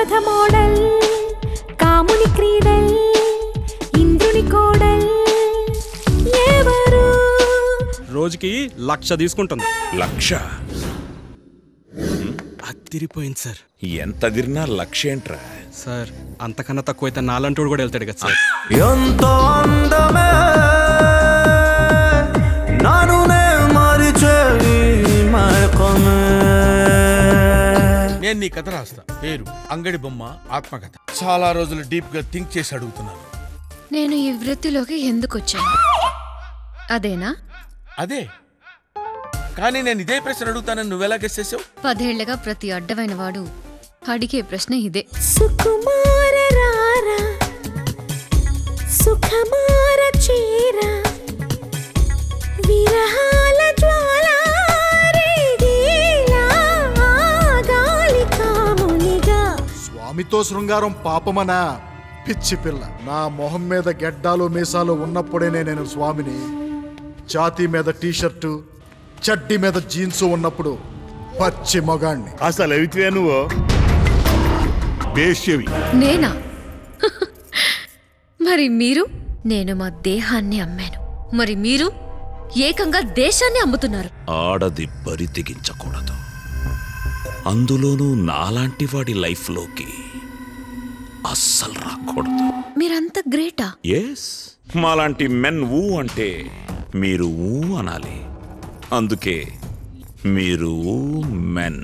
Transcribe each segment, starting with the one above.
Manmatha model కాముని cradle ఇంద్రుని కోడల్ ఎవరు రోజుకి 1,00,000 తీసుకుంటుంది. 1,00,000? అదిరిపోయింది సార్. ఎంత తిరినా 1,00,000 ఏంట్రా సార్? అంతకన్నా తక్కువైతే నాలంటోడు కూడా వెళ్తాడు కదా సార్. ఎంతో అందమే నానునే మరిచేయి మైకమే. నేను నీ కథ రాస్తా. పేరు అంగడి బొమ్మ, ఆత్మకథ. చాలా రోజులు డీప్ గా థింక్ చేసి అడుగుతున్నాను. నేను ఈ వృత్తిలోకి ఎందుకు వచ్చాను? అదేనా? అదే. కానీ నేను ఇదే ప్రశ్న అడుగుతానని నువ్వెలా గెస్ చేసావు? 10 ఏళ్లుగా ప్రతి అడ్డమైన వాడు అడిగే ప్రశ్న ఇదే. సుకుమార రారా సుఖమార చీర విరహాల జ్వాల రేగేలా గాలి కామునిగా. స్వామితో శృంగారం పాపమనా? పిచ్చి పిల్ల. నా మొహం మీద గెడ్డాలు మీసాలు ఉన్నప్పుడేనే నేను స్వామిని. ఛాతీ మీద టీషర్టు చడ్డీ మీద జీన్స్ ఉన్నప్పుడు పచ్చి మొగాణ్ణి. అసలు ఎవితివే నువ్వు? వేశ్యవి. నేనా? మరి మీరు? నేను మా దేహాన్ని అమ్మాను. మరి మీరు ఏకంగా దేశాన్ని అమ్ముతున్నారు. ఆడది బరి తెగించకూడదు, అందులోనూ నాలాంటి వాడి లైఫ్లోకి అస్సలు రాకూడదు. మీరంత గ్రేటా? ఎస్, మాలాంటి మెన్ ఊ అంటే మీరు ఊ అనాలి. అందుకే మీరు మెన్.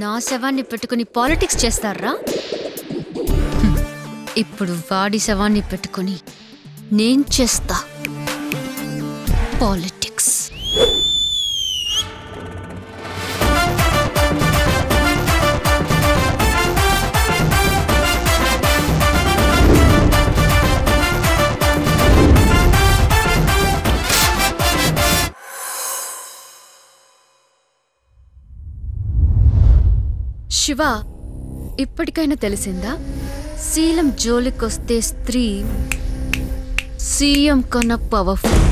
నా శవాన్ని పెట్టుకుని పాలిటిక్స్ చేస్తారా? ఇప్పుడు వాడి శవాన్ని పెట్టుకుని నేను చేస్తా పాలిటిక్స్. శివ, ఇప్పటికైనా తెలిసిందా? శీలం జోలికొస్తే స్త్రీ సీఎం కన్నా పవర్ఫుల్.